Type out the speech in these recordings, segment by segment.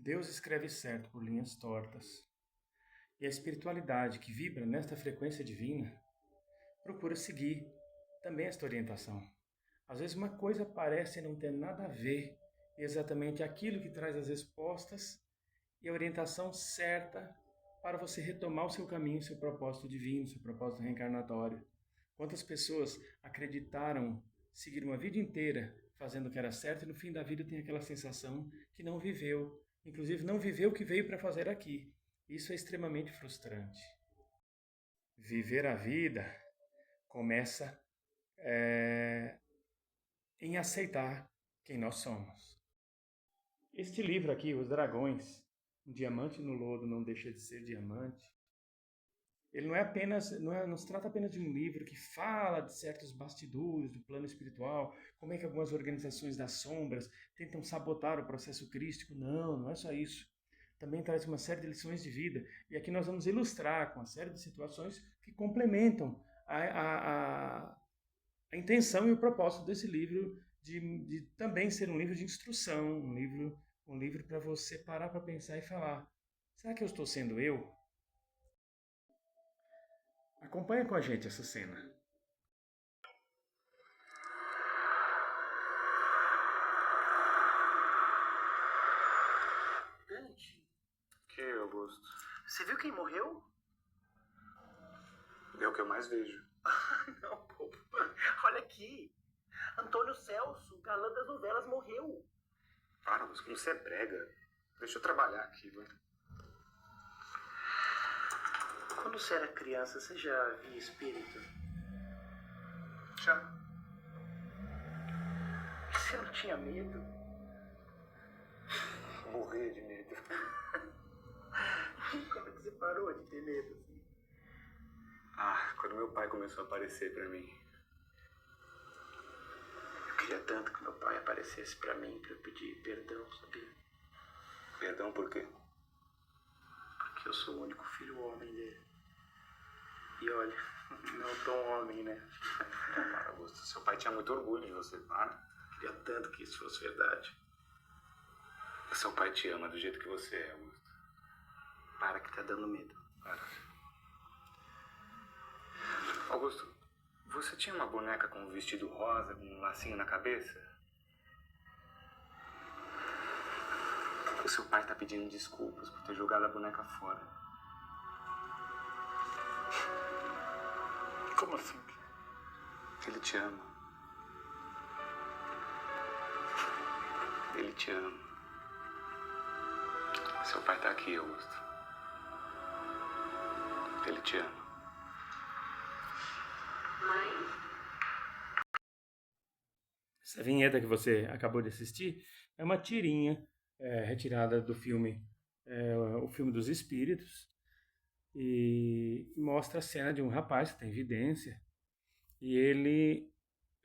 Deus escreve certo por linhas tortas. E a espiritualidade que vibra nesta frequência divina procura seguir também esta orientação. Às vezes uma coisa parece não ter nada a ver, e exatamente aquilo que traz as respostas e a orientação certa para você retomar o seu caminho, seu propósito divino, seu propósito reencarnatório. Quantas pessoas acreditaram seguir uma vida inteira fazendo o que era certo e no fim da vida tem aquela sensação que não viveu, inclusive não viveu o que veio para fazer aqui. Isso é extremamente frustrante. Viver a vida começa em aceitar quem nós somos. Este livro aqui, Os Dragões, Um Diamante no Lodo Não Deixa de Ser Diamante, ele não se trata apenas de um livro que fala de certos bastidores do plano espiritual, como é que algumas organizações das sombras tentam sabotar o processo crístico. Não é só isso. Também traz uma série de lições de vida. E aqui nós vamos ilustrar com uma série de situações que complementam a intenção e o propósito desse livro de também ser um livro de instrução, um livro para você parar para pensar e falar: será que eu estou sendo eu? Acompanha com a gente essa cena. Dante, Que, Augusto? você viu quem morreu? É o que eu mais vejo. Não, pô. Olha aqui. Antônio Celso, galã das novelas, morreu. Para, Augusto, como você é brega. Deixa eu trabalhar aqui, vai. Quando você era criança, você já via espírito? Já. Você não tinha medo? Morrer de medo. Como é que você parou de ter medo, assim? Quando meu pai começou a aparecer pra mim. Eu queria tanto que meu pai aparecesse pra mim, pra eu pedir perdão, sabia? Perdão por quê? Porque eu sou o único filho homem dele. E olha, não tão homem, né? Para, Augusto, seu pai tinha muito orgulho de você, para. Queria tanto que isso fosse verdade. Seu pai te ama do jeito que você é, Augusto. Para que tá dando medo. Para. Augusto, você tinha uma boneca com um vestido rosa, com um lacinho na cabeça? O seu pai tá pedindo desculpas por ter jogado a boneca fora. Como assim? Ele te ama. Ele te ama. Seu pai tá aqui, Augusto. Ele te ama. Essa vinheta que você acabou de assistir é uma tirinha retirada do filme O Filme dos Espíritos, e mostra a cena de um rapaz que tem evidência e ele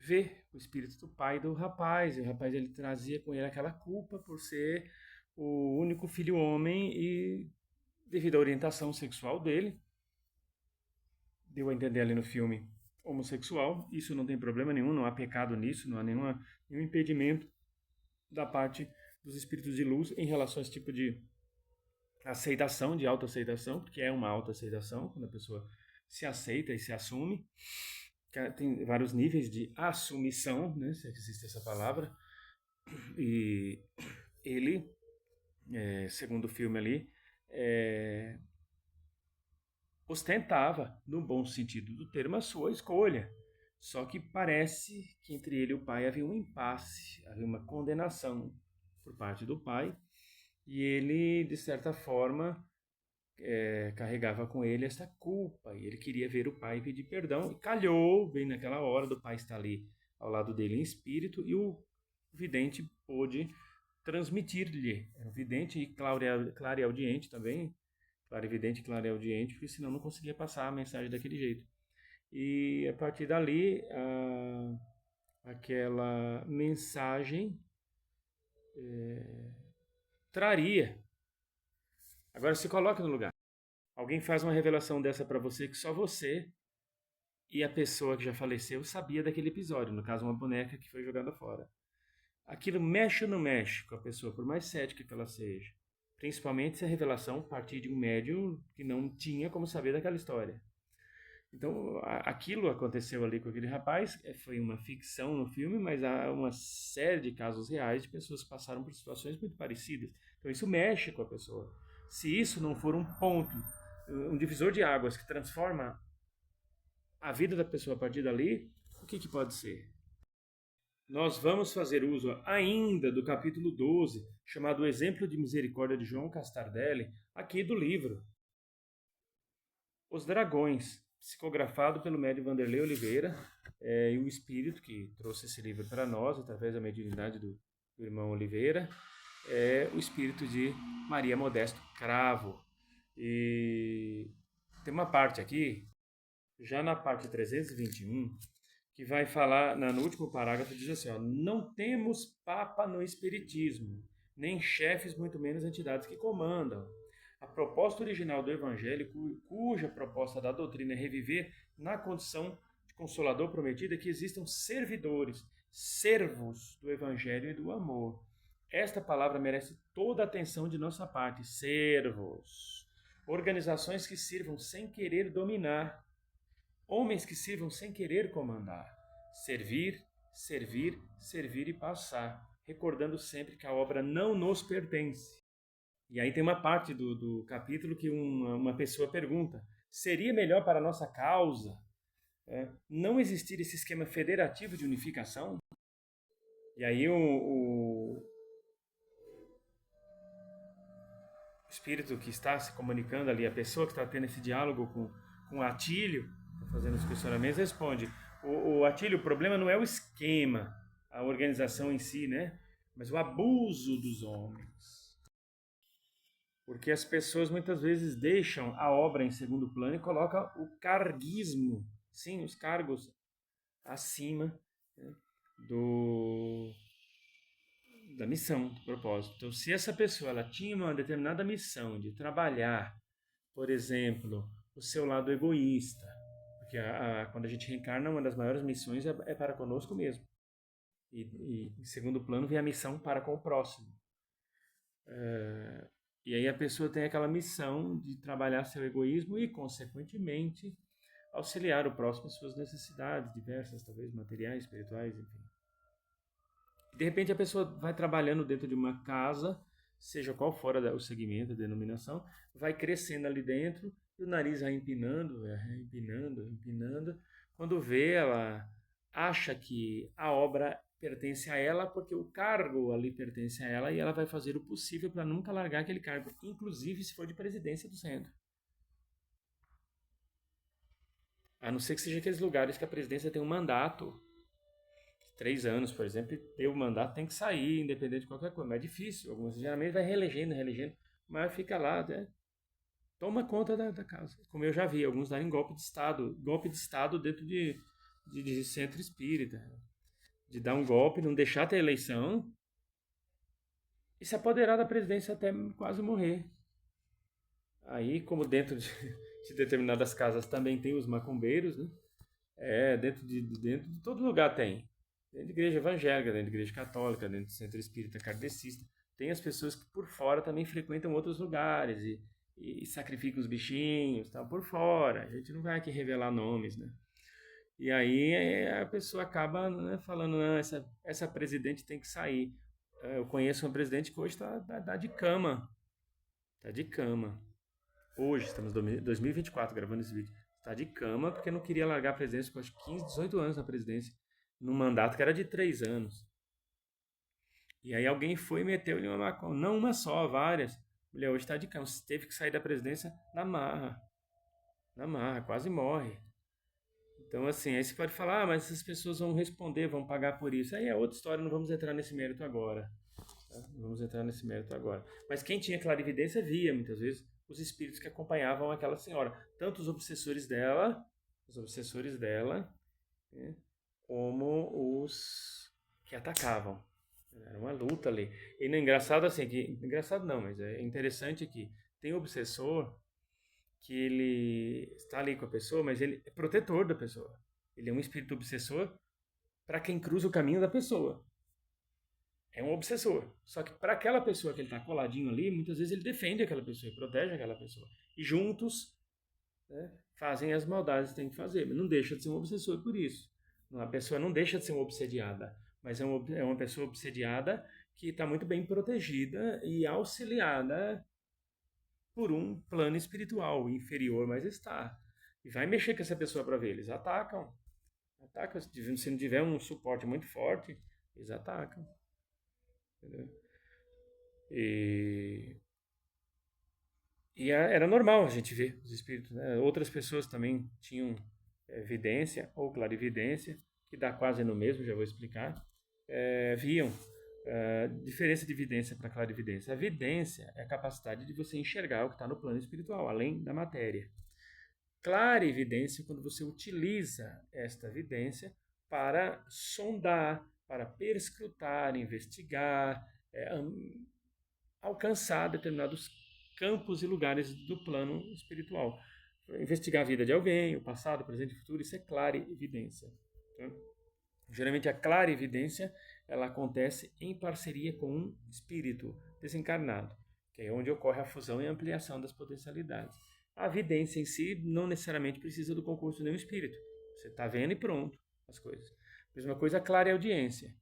vê o espírito do pai do rapaz, e o rapaz ele trazia com ele aquela culpa por ser o único filho homem e devido à orientação sexual dele, deu a entender ali no filme, homossexual. Isso não tem problema nenhum, não há pecado nisso, não há nenhum impedimento da parte dos espíritos de luz em relação a esse tipo de aceitação, de autoaceitação, porque é uma autoaceitação, quando a pessoa se aceita e se assume. Tem vários níveis de assumição, né, se existe essa palavra, e ele, segundo o filme ali, ostentava, no bom sentido do termo, a sua escolha. Só que parece que entre ele e o pai havia um impasse, havia uma condenação por parte do pai, e ele, de certa forma, carregava com ele essa culpa, e ele queria ver o pai pedir perdão, e calhou, bem naquela hora, do pai estar ali ao lado dele em espírito, e o vidente pôde transmitir-lhe, era um vidente e clareaudiente também, clarividente e clareaudiente, porque senão não conseguia passar a mensagem daquele jeito. E a partir dali, aquela mensagem traria. Agora se coloque no lugar. Alguém faz uma revelação dessa para você que só você e a pessoa que já faleceu sabia daquele episódio, no caso uma boneca que foi jogada fora. Aquilo mexe ou não mexe com a pessoa, por mais cética que ela seja? principalmente se a revelação partir de um médium que não tinha como saber daquela história. Então, aquilo aconteceu ali com aquele rapaz, foi uma ficção no filme, mas há uma série de casos reais de pessoas que passaram por situações muito parecidas. Então, isso mexe com a pessoa. Se isso não for um ponto, um divisor de águas que transforma a vida da pessoa a partir dali, o que pode ser? Nós vamos fazer uso ainda do capítulo 12, chamado Exemplo de Misericórdia de João Castardelli, aqui do livro Os Dragões, psicografado pelo médium Vanderlei Oliveira, e o espírito que trouxe esse livro para nós, através da mediunidade do irmão Oliveira, é o espírito de Maria Modesto Cravo. E tem uma parte aqui, já na parte 321, que vai falar, no último parágrafo, diz assim, ó, não temos papa no espiritismo, nem chefes, muito menos entidades que comandam. A proposta original do Evangelho, cuja proposta da doutrina é reviver na condição de Consolador prometido, é que existam servidores, servos do Evangelho e do amor. Esta palavra merece toda a atenção de nossa parte. Servos. Organizações que sirvam sem querer dominar. Homens que sirvam sem querer comandar. Servir, servir, servir e passar. Recordando sempre que a obra não nos pertence. E aí tem uma parte do capítulo que uma pessoa pergunta, seria melhor para a nossa causa não existir esse esquema federativo de unificação? E aí o espírito que está se comunicando ali, a pessoa que está tendo esse diálogo com o Atílio, fazendo os questionamentos, responde, o Atílio, o problema não é o esquema, a organização em si, né? Mas o abuso dos homens. Porque as pessoas muitas vezes deixam a obra em segundo plano e colocam o carguismo, sim, os cargos acima, né, da missão, do propósito. Então, se essa pessoa ela tinha uma determinada missão de trabalhar, por exemplo, o seu lado egoísta, porque quando a gente reencarna, uma das maiores missões é para conosco mesmo. E em segundo plano vem a missão para com o próximo. E aí a pessoa tem aquela missão de trabalhar seu egoísmo e, consequentemente, auxiliar o próximo em suas necessidades diversas, talvez materiais, espirituais, enfim. De repente a pessoa vai trabalhando dentro de uma casa, seja qual for o segmento, a denominação, vai crescendo ali dentro e o nariz vai empinando. Quando vê, ela acha que a obra pertence a ela porque o cargo ali pertence a ela e ela vai fazer o possível para nunca largar aquele cargo, inclusive se for de presidência do centro. A não ser que seja aqueles lugares que a presidência tem um mandato, 3 anos, por exemplo, e ter o mandato tem que sair, independente de qualquer coisa. Mas é difícil, algumas geralmente vai reelegendo, mas fica lá, né? Toma conta da casa. Como eu já vi, alguns darem golpe de Estado dentro de centro espírita. De dar um golpe, não deixar ter eleição e se apoderar da presidência até quase morrer. Aí, como dentro de determinadas casas também tem os macumbeiros, né? Dentro de todo lugar tem. Dentro de igreja evangélica, dentro de igreja católica, dentro do centro espírita kardecista, tem as pessoas que por fora também frequentam outros lugares e sacrificam os bichinhos, tal, por fora. A gente não vai aqui revelar nomes, né? E aí a pessoa acaba, né, falando, não, essa presidente tem que sair. Eu conheço uma presidente que hoje tá de cama. Está de cama. Hoje, estamos em 2024 gravando esse vídeo. Está de cama porque não queria largar a presidência, com acho que 15, 18 anos na presidência, num mandato que era de 3 anos. E aí alguém foi e meteu-lhe não uma só, várias. Mulher, hoje está de cama. Teve que sair da presidência na marra. Quase morre. Então, assim, aí você pode falar, mas essas pessoas vão responder, vão pagar por isso. Aí é outra história, não vamos entrar nesse mérito agora. Tá? Não vamos entrar nesse mérito agora. Mas quem tinha clarividência via, muitas vezes, os espíritos que acompanhavam aquela senhora. Tanto os obsessores dela, né, como os que atacavam. Era uma luta ali. E não é engraçado assim, engraçado não, mas é interessante que tem obsessor que ele está ali com a pessoa, mas ele é protetor da pessoa. Ele é um espírito obsessor para quem cruza o caminho da pessoa. É um obsessor. Só que para aquela pessoa que ele está coladinho ali, muitas vezes ele defende aquela pessoa e protege aquela pessoa. E juntos, né, fazem as maldades que tem que fazer. Mas não deixa de ser um obsessor por isso. A pessoa não deixa de ser uma obsediada, mas é uma pessoa obsediada que está muito bem protegida e auxiliada por um plano espiritual inferior, mas está. E vai mexer com essa pessoa para ver. Eles atacam. Atacam. Se não tiver um suporte muito forte, eles atacam. Entendeu? Era normal a gente ver os espíritos, né? Outras pessoas também tinham evidência ou clarividência, que dá quase no mesmo, já vou explicar. Viam diferença de vidência para clarividência. A vidência é a capacidade de você enxergar o que está no plano espiritual, além da matéria. Clarividência, quando você utiliza esta vidência para sondar, para perscrutar, investigar, alcançar determinados campos e lugares do plano espiritual. Investigar a vida de alguém, o passado, o presente e o futuro, isso é clarividência. Tá? Geralmente a clarividência ela acontece em parceria com um espírito desencarnado, que é onde ocorre a fusão e ampliação das potencialidades. A vidência em si não necessariamente precisa do concurso de nenhum espírito. Você está vendo e pronto as coisas. Mesma coisa a clareaudiência.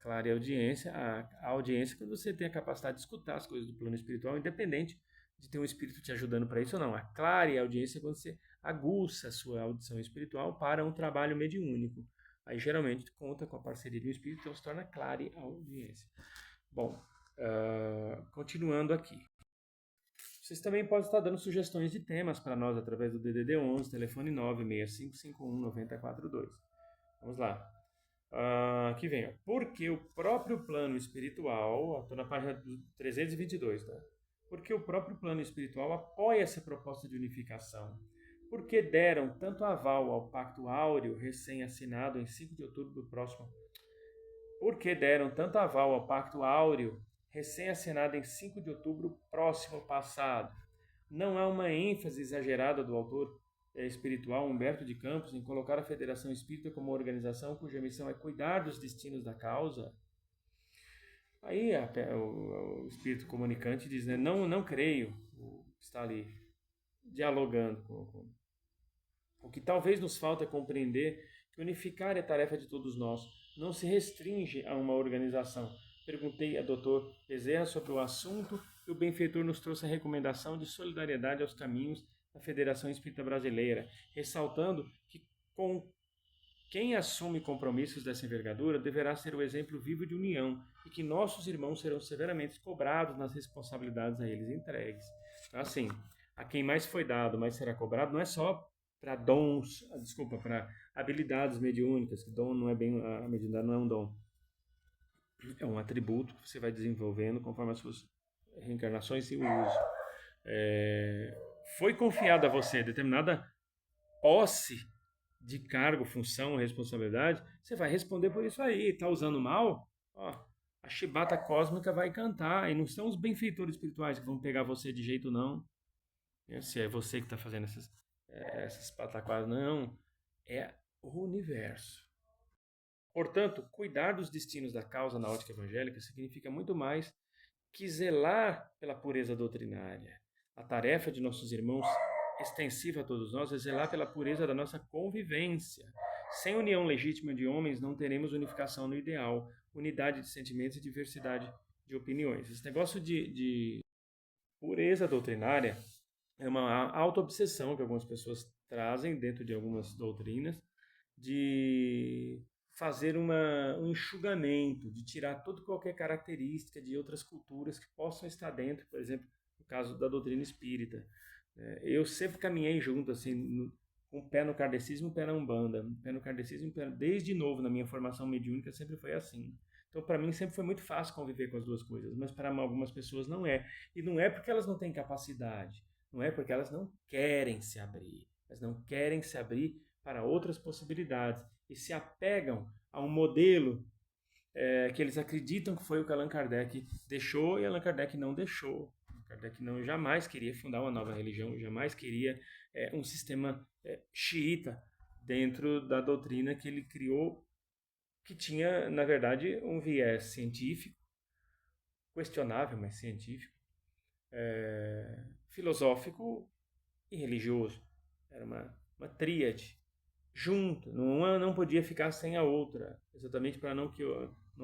Clareaudiência, a audiência quando você tem a capacidade de escutar as coisas do plano espiritual, independente de ter um espírito te ajudando para isso ou não. A clareaudiência é quando você aguça a sua audição espiritual para um trabalho mediúnico. Aí geralmente conta com a parceria de um espírito, então se torna clareaudiência. Bom, continuando aqui. Vocês também podem estar dando sugestões de temas para nós através do DDD 11, telefone 965519042. Vamos lá. Aqui vem, ó. Porque o próprio plano espiritual, estou na página 322, tá? Porque o próprio plano espiritual apoia essa proposta de unificação. Porque deram tanto aval ao Pacto Áureo, recém-assinado em 5 de outubro do próximo... Porque deram tanto aval ao Pacto Áureo, recém-assinado em 5 de outubro próximo passado. Não há uma ênfase exagerada do autor espiritual Humberto de Campos em colocar a Federação Espírita como uma organização cuja missão é cuidar dos destinos da causa? Aí o espírito comunicante diz, né, não creio, está ali dialogando com o que talvez nos falta é compreender que unificar é a tarefa de todos nós, não se restringe a uma organização. Perguntei a Dr. Bezerra sobre o assunto e o benfeitor nos trouxe a recomendação de solidariedade aos caminhos da Federação Espírita Brasileira, ressaltando que quem assume compromissos dessa envergadura deverá ser o exemplo vivo de união e que nossos irmãos serão severamente cobrados nas responsabilidades a eles entregues. Então, assim, a quem mais foi dado, mais será cobrado, não é só para dons, para habilidades mediúnicas, que dom não é bem, a mediunidade não é um dom. É um atributo que você vai desenvolvendo conforme as suas reencarnações e o uso. Foi confiada a você determinada posse de cargo, função, responsabilidade, você vai responder por isso aí. Está usando mal? A chibata cósmica vai cantar. E não são os benfeitores espirituais que vão pegar você de jeito não. Se é você que está fazendo essas pataquadas, não. É o universo. Portanto, cuidar dos destinos da causa na ótica evangélica significa muito mais que zelar pela pureza doutrinária. A tarefa de nossos irmãos, extensiva a todos nós, é zelar pela pureza da nossa convivência. Sem união legítima de homens, não teremos unificação no ideal, unidade de sentimentos e diversidade de opiniões. Esse negócio de pureza doutrinária é uma auto-obsessão que algumas pessoas trazem dentro de algumas doutrinas, de fazer um enxugamento, de tirar toda qualquer característica de outras culturas que possam estar dentro, por exemplo, no caso da doutrina espírita. Eu sempre caminhei junto, assim, com o pé no kardecismo e o pé na umbanda. O pé no kardecismo, desde novo, na minha formação mediúnica, sempre foi assim. Então, para mim, sempre foi muito fácil conviver com as duas coisas, mas para algumas pessoas não é. E não é porque elas não têm capacidade, não é porque elas não querem se abrir. Elas não querem se abrir para outras possibilidades e se apegam a um modelo que eles acreditam que foi o que Allan Kardec deixou e Allan Kardec não deixou. Kardec não jamais queria fundar uma nova religião, jamais queria um sistema xiita dentro da doutrina que ele criou que tinha, na verdade, um viés científico, questionável, mas científico, filosófico e religioso. Era uma tríade junto, uma não podia ficar sem a outra, exatamente para não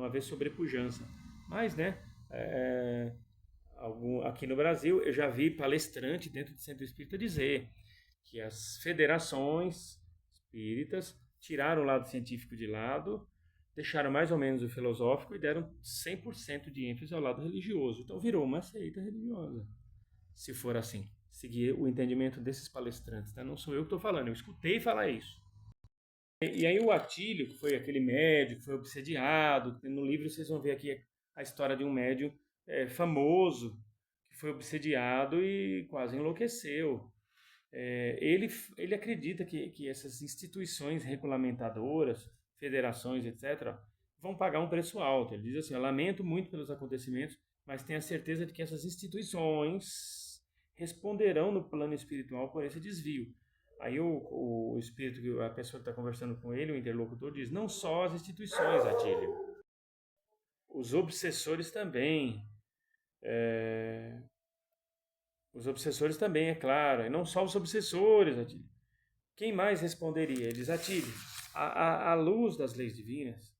haver sobrepujança. Mas, né, aqui no Brasil, eu já vi palestrante dentro do Centro Espírita dizer que as federações espíritas tiraram o lado científico de lado, deixaram mais ou menos o filosófico e deram 100% de ênfase ao lado religioso. Então virou uma seita religiosa, se for assim, seguir o entendimento desses palestrantes. Né? Não sou eu que estou falando, eu escutei falar isso. E aí o Atílio, que foi aquele médium que foi obsediado, no livro vocês vão ver aqui a história de um médium famoso, que foi obsediado e quase enlouqueceu. Ele acredita que essas instituições regulamentadoras, federações, etc., vão pagar um preço alto. Ele diz assim, eu lamento muito pelos acontecimentos, mas tenho a certeza de que essas instituições responderão no plano espiritual por esse desvio. Aí o espírito, a pessoa que está conversando com ele, o interlocutor, diz, não só as instituições, Atílio, os obsessores também. Os obsessores também, é claro, e não só os obsessores, Atílio. Quem mais responderia? Ele diz, Atílio, à luz das leis divinas,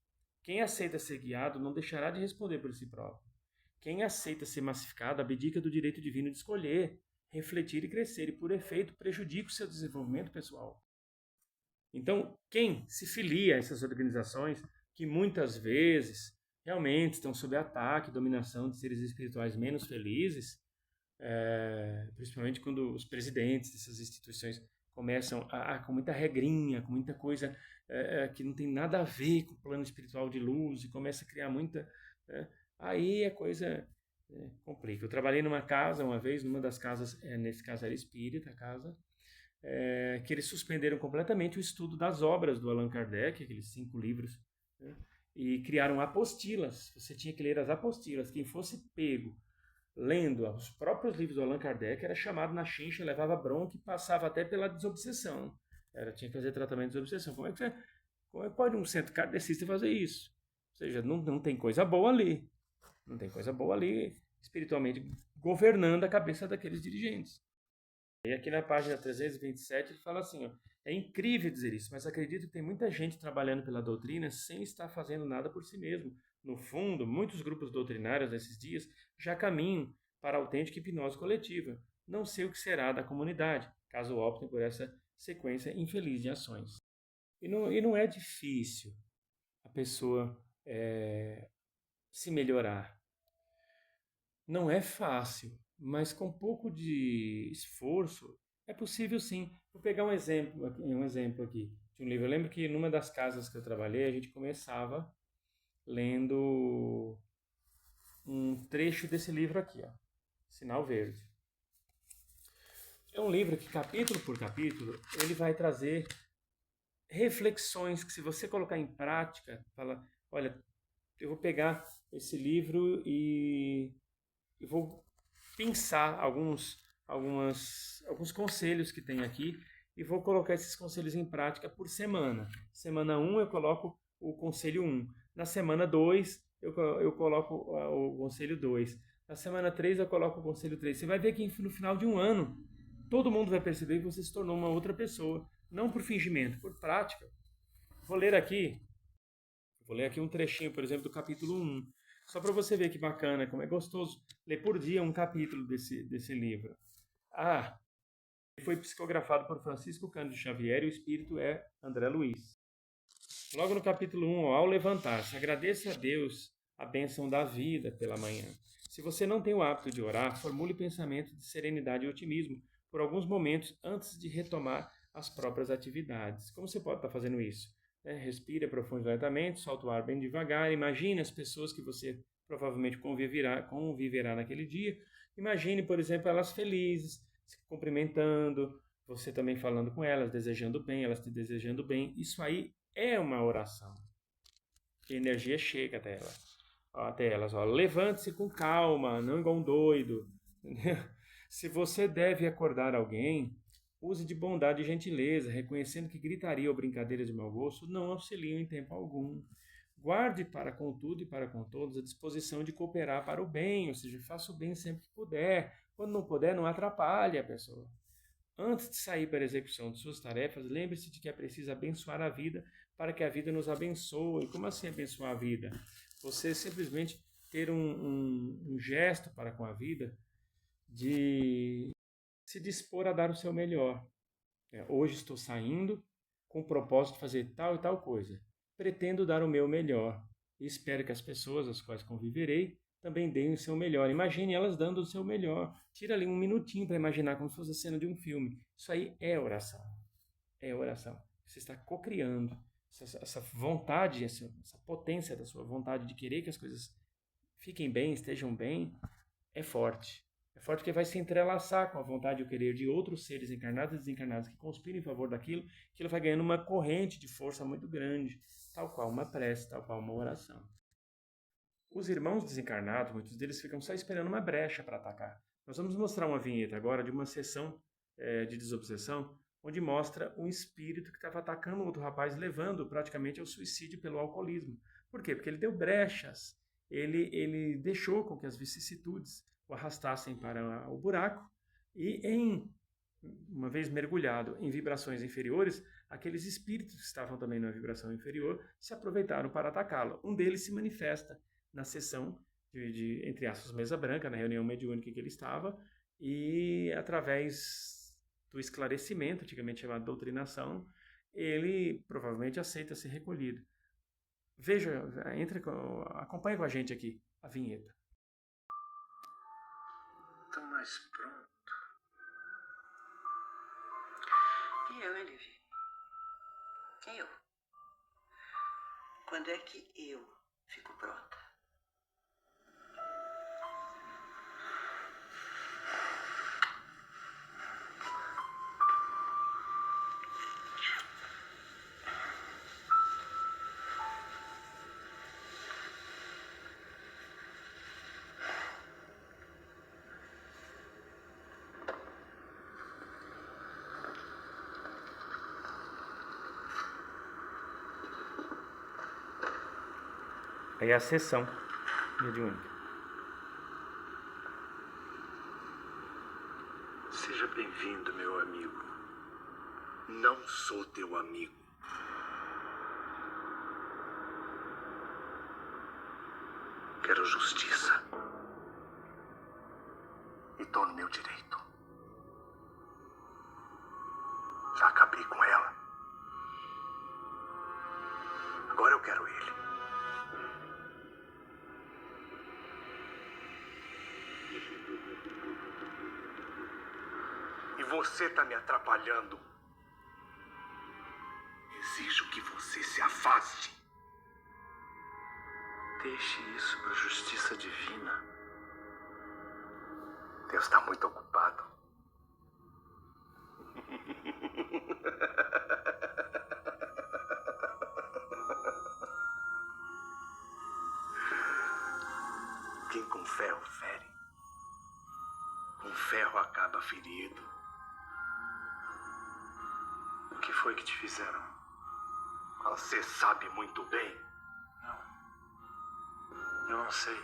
quem aceita ser guiado não deixará de responder por si próprio. Quem aceita ser massificado abdica do direito divino de escolher, refletir e crescer, e por efeito prejudica o seu desenvolvimento pessoal. Então, quem se filia a essas organizações, que muitas vezes realmente estão sob ataque, dominação de seres espirituais menos felizes, principalmente quando os presidentes dessas instituições começam com muita regrinha, com muita coisa que não tem nada a ver com o plano espiritual de luz, e começa a criar muita... aí a coisa complica. Eu trabalhei numa casa uma vez, numa das casas, nesse caso era espírita, a casa, que eles suspenderam completamente o estudo das obras do Allan Kardec, aqueles 5 livros, né? E criaram apostilas. Você tinha que ler as apostilas. Quem fosse pego lendo os próprios livros do Allan Kardec era chamado na chincha, levava bronca e passava até pela desobsessão. Tinha que fazer tratamento de desobsessão. Como é que pode um centro kardecista fazer isso? Ou seja, não tem coisa boa ali. Não tem coisa boa ali, espiritualmente, governando a cabeça daqueles dirigentes. E aqui na página 327 ele fala assim, ó, é incrível dizer isso, mas acredito que tem muita gente trabalhando pela doutrina sem estar fazendo nada por si mesmo. No fundo, muitos grupos doutrinários nesses dias já caminham para a autêntica hipnose coletiva. Não sei o que será da comunidade, caso optem por essa sequência infeliz de ações. E não é difícil a pessoa se melhorar. Não é fácil, mas com um pouco de esforço é possível sim. Vou pegar um exemplo aqui de um livro. Eu lembro que numa das casas que eu trabalhei, a gente começava lendo um trecho desse livro aqui, ó, Sinal Verde. É um livro que, capítulo por capítulo, ele vai trazer reflexões que, se você colocar em prática, fala, olha, eu vou pegar esse livro e vou pensar alguns conselhos que tem aqui e vou colocar esses conselhos em prática por semana. Semana 1 eu coloco o conselho 1. Na semana 2 eu coloco o conselho 2. Na semana 3 eu coloco o conselho 3. Você vai ver que no final de um ano todo mundo vai perceber que você se tornou uma outra pessoa. Não por fingimento, por prática. Vou ler aqui um trechinho, por exemplo, do capítulo 1. Só para você ver que bacana, como é gostoso ler por dia um capítulo desse livro. Foi psicografado por Francisco Cândido Xavier e o espírito é André Luiz. Logo no capítulo 1, ao levantar-se, agradeça a Deus a bênção da vida pela manhã. Se você não tem o hábito de orar, formule pensamento de serenidade e otimismo por alguns momentos antes de retomar as próprias atividades. Como você pode estar fazendo isso? Respira profundamente, solta o ar bem devagar, imagine as pessoas que você provavelmente conviverá naquele dia. Imagine, por exemplo, elas felizes, se cumprimentando, você também falando com elas, desejando bem, elas te desejando bem. Isso aí é uma oração. A energia chega até elas. Levante-se com calma, não igual um doido. Se você deve acordar alguém, use de bondade e gentileza, reconhecendo que gritaria ou brincadeira de mau gosto não auxiliam em tempo algum. Guarde para com tudo e para com todos a disposição de cooperar para o bem, ou seja, faça o bem sempre que puder. Quando não puder, não atrapalhe a pessoa. Antes de sair para a execução de suas tarefas, lembre-se de que é preciso abençoar a vida para que a vida nos abençoe. Como assim abençoar a vida? Você simplesmente ter um gesto para com a vida de se dispor a dar o seu melhor. Hoje estou saindo com o propósito de fazer tal e tal coisa. Pretendo dar o meu melhor e espero que as pessoas às quais conviverei também deem o seu melhor. Imagine elas dando o seu melhor. Tira ali um minutinho para imaginar como se fosse a cena de um filme. Isso aí é oração. É oração. Você está cocriando essa vontade, essa potência da sua vontade de querer que as coisas fiquem bem, estejam bem, é forte. É forte porque vai se entrelaçar com a vontade e o querer de outros seres encarnados e desencarnados que conspiram em favor daquilo, que ele vai ganhando uma corrente de força muito grande, tal qual uma prece, tal qual uma oração. Os irmãos desencarnados, muitos deles ficam só esperando uma brecha para atacar. Nós vamos mostrar uma vinheta agora de uma sessão de desobsessão, onde mostra um espírito que estava atacando outro rapaz, levando praticamente ao suicídio pelo alcoolismo. Por quê? Porque ele deu brechas, ele deixou com que as vicissitudes o arrastassem para o buraco e, uma vez mergulhado em vibrações inferiores, aqueles espíritos que estavam também na vibração inferior se aproveitaram para atacá-lo. Um deles se manifesta na sessão entre aspas, mesa branca, na reunião mediúnica em que ele estava, e através do esclarecimento, antigamente chamado doutrinação, ele provavelmente aceita ser recolhido. Veja, acompanhe com a gente aqui a vinheta. Tô mais pronto. E eu, hein, Livi? Eu? Quando é que eu fico pronta? Aí a sessão mediúnica. Seja bem-vindo, meu amigo. Não sou teu amigo. Quero justiça. E tô no meu direito. Já acabei com ela. Agora eu quero ele. E você tá me atrapalhando. Exijo que você se afaste. Deixe isso para a justiça divina. Deus está muito ocupado. Quem com ferro fere, com ferro acaba ferido. O que foi que te fizeram? Você sabe muito bem. Eu não sei.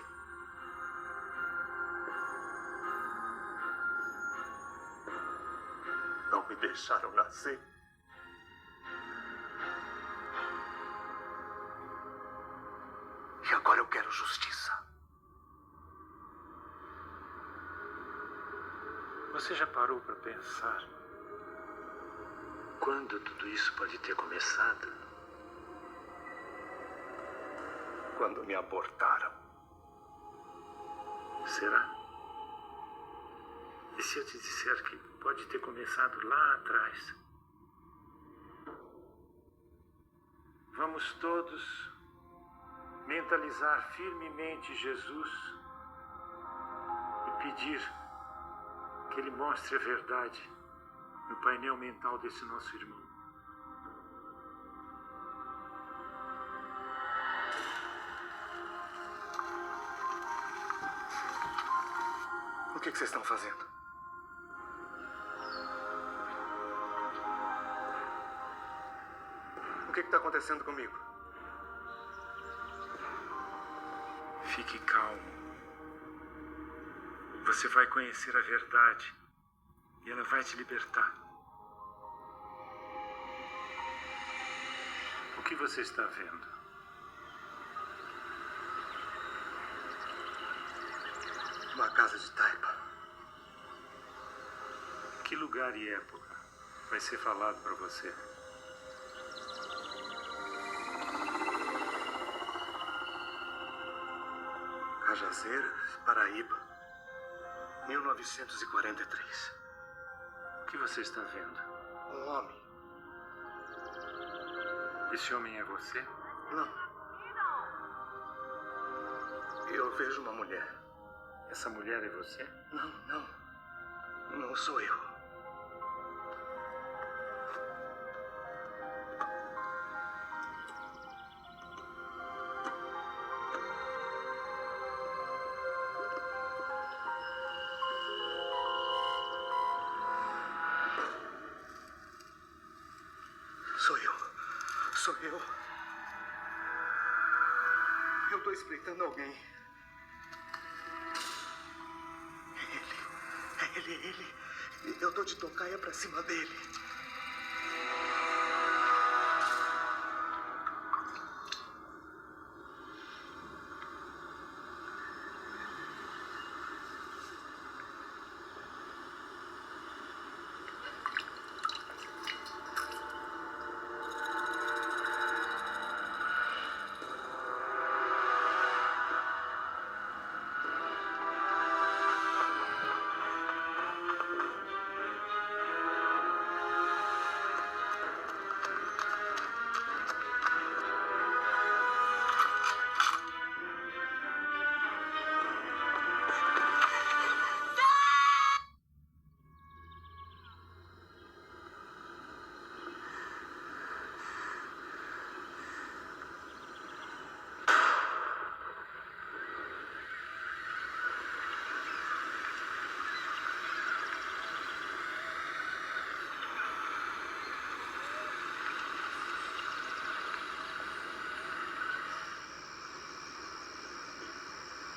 Não me deixaram nascer. E agora eu quero justiça. Você já parou para pensar quando tudo isso pode ter começado? Quando me abortaram. Será? E se eu te disser que pode ter começado lá atrás? Vamos todos mentalizar firmemente Jesus e pedir que Ele mostre a verdade no painel mental desse nosso irmão. O que vocês estão fazendo? O que está acontecendo comigo? Fique calmo. Você vai conhecer a verdade e ela vai te libertar. O que você está vendo? Uma casa de taipa. Que lugar e época vai ser falado para você? Cajazeiras, Paraíba, 1943. O que você está vendo? Um homem. Esse homem é você? Não. Eu vejo uma mulher. Essa mulher é você? Não, não. Não sou eu. Sou eu. Sou eu. Eu estou espreitando alguém. É ele. Eu tô de tocaia pra cima dele.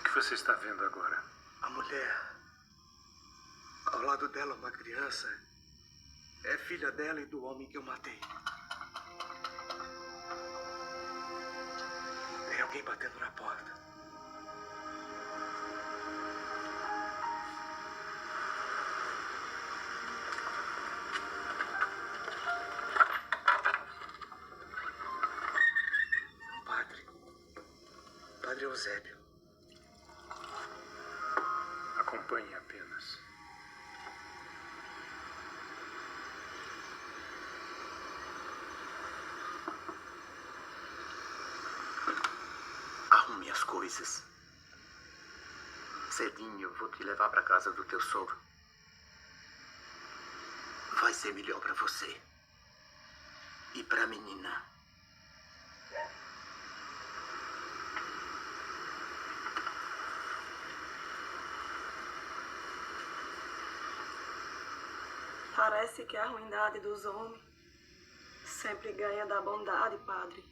O que você está vendo agora? A mulher. Ao lado dela, uma criança. É filha dela e do homem que eu matei. Tem alguém batendo na porta. Padre Eusébio. Acompanhe apenas. Arrume as coisas. Cedinho, eu vou te levar para casa do teu sogro. Vai ser melhor para você. E para a menina. Parece que a ruindade dos homens sempre ganha da bondade, padre.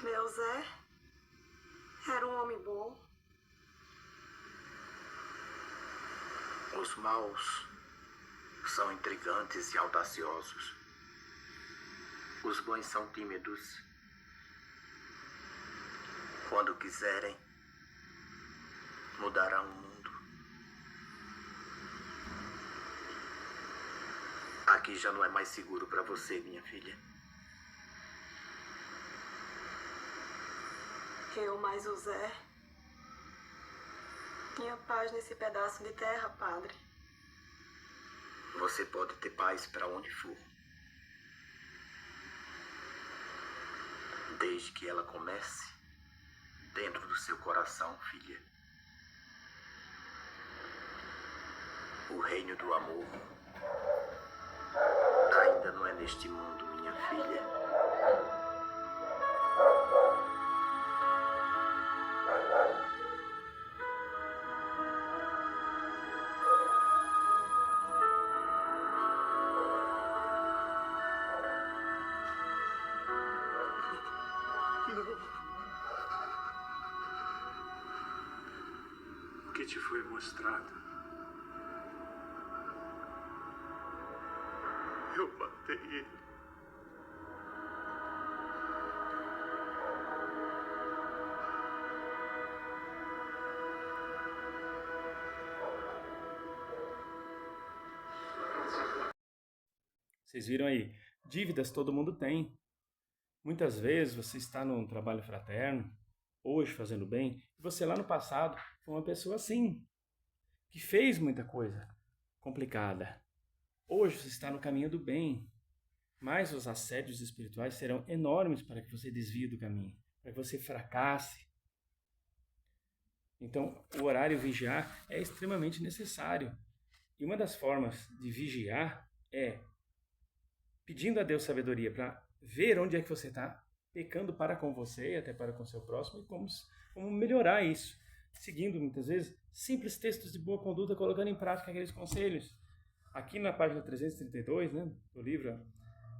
Meu Zé era um homem bom. Os maus são intrigantes e audaciosos. Os bons são tímidos. Quando quiserem, mudarão o mundo. Aqui já não é mais seguro para você, minha filha. Eu mais o Zé. Tinha paz nesse pedaço de terra, padre. Você pode ter paz para onde for. Desde que ela comece dentro do seu coração, filha. O reino do amor ainda não é neste mundo, minha filha. te foi mostrado. Eu matei ele. Vocês viram aí? Dívidas todo mundo tem. Muitas vezes você está num trabalho fraterno, hoje fazendo bem, e você lá no passado foi uma pessoa assim, que fez muita coisa complicada. Hoje você está no caminho do bem, mas os assédios espirituais serão enormes para que você desvie do caminho, para que você fracasse. Então, o horário vigiar é extremamente necessário. E uma das formas de vigiar é pedindo a Deus sabedoria para ver onde é que você está pecando para com você e até para com o seu próximo e como melhorar isso. Seguindo, muitas vezes, simples textos de boa conduta, colocando em prática aqueles conselhos. Aqui na página 332, né, do livro,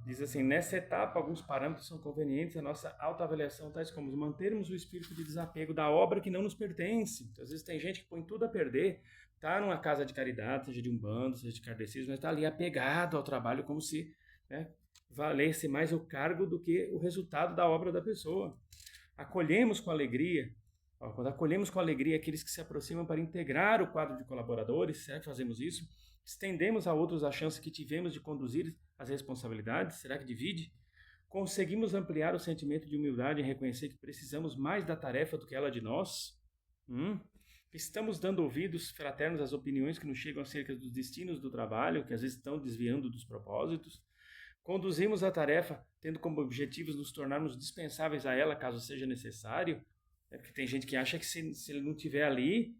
diz assim: nessa etapa, alguns parâmetros são convenientes à nossa autoavaliação, tais como mantermos o espírito de desapego da obra que não nos pertence. Então, às vezes tem gente que põe tudo a perder, está numa casa de caridade, seja de umbanda, seja de kardecismo, mas está ali apegado ao trabalho como se valesse mais o cargo do que o resultado da obra da pessoa. Acolhemos com alegria, quando acolhemos com alegria aqueles que se aproximam para integrar o quadro de colaboradores, será que fazemos isso? Estendemos a outros a chance que tivemos de conduzir as responsabilidades, será que divide? Conseguimos ampliar o sentimento de humildade em reconhecer que precisamos mais da tarefa do que ela de nós? Estamos dando ouvidos fraternos às opiniões que nos chegam acerca dos destinos do trabalho, que às vezes estão desviando dos propósitos? Conduzimos a tarefa tendo como objetivos nos tornarmos dispensáveis a ela, caso seja necessário? Porque tem gente que acha que se ele não estiver ali,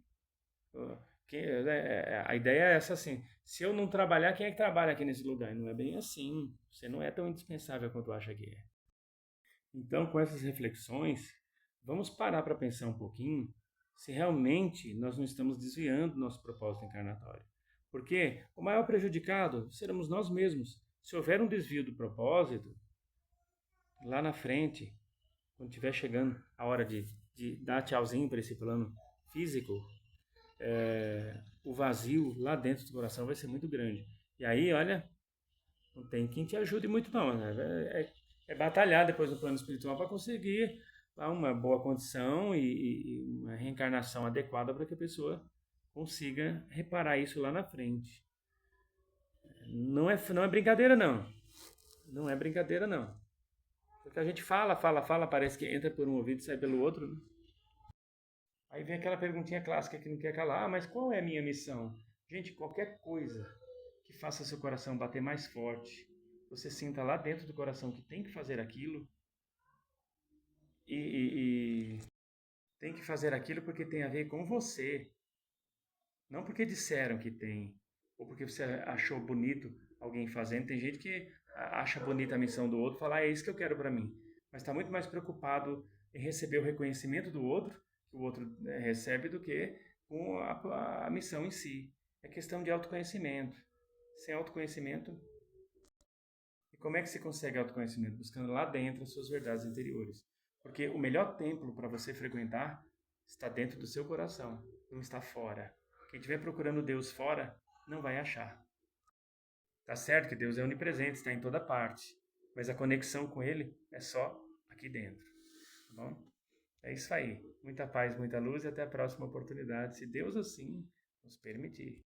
a ideia é essa assim: se eu não trabalhar, quem é que trabalha aqui nesse lugar? E não é bem assim. Você não é tão indispensável quanto acha que é. Então, com essas reflexões, vamos parar para pensar um pouquinho se realmente nós não estamos desviando do nosso propósito encarnatório. Porque o maior prejudicado seremos nós mesmos. Se houver um desvio do propósito, lá na frente, quando estiver chegando a hora de dar tchauzinho para esse plano físico, o vazio lá dentro do coração vai ser muito grande. E aí, olha, não tem quem te ajude muito não, né? É batalhar depois no plano espiritual para conseguir uma boa condição e uma reencarnação adequada para que a pessoa consiga reparar isso lá na frente. Não é brincadeira, não. Não é brincadeira, não. Porque a gente fala, parece que entra por um ouvido e sai pelo outro, né? Aí vem aquela perguntinha clássica que não quer calar: mas qual é a minha missão? Gente, qualquer coisa que faça seu coração bater mais forte, você sinta lá dentro do coração que tem que fazer aquilo, e tem que fazer aquilo porque tem a ver com você. Não porque disseram que tem, ou porque você achou bonito alguém fazendo. Tem gente que acha bonita a missão do outro, fala: é isso que eu quero para mim. Mas está muito mais preocupado em receber o reconhecimento do outro, que o outro recebe, do que com a missão em si. É questão de autoconhecimento. Sem autoconhecimento... E como é que se consegue autoconhecimento? Buscando lá dentro as suas verdades interiores. Porque o melhor templo para você frequentar está dentro do seu coração, não está fora. Quem estiver procurando Deus fora, não vai achar. Tá certo que Deus é onipresente, está em toda parte, mas a conexão com Ele é só aqui dentro. Tá bom? É isso aí. Muita paz, muita luz e até a próxima oportunidade, se Deus assim nos permitir.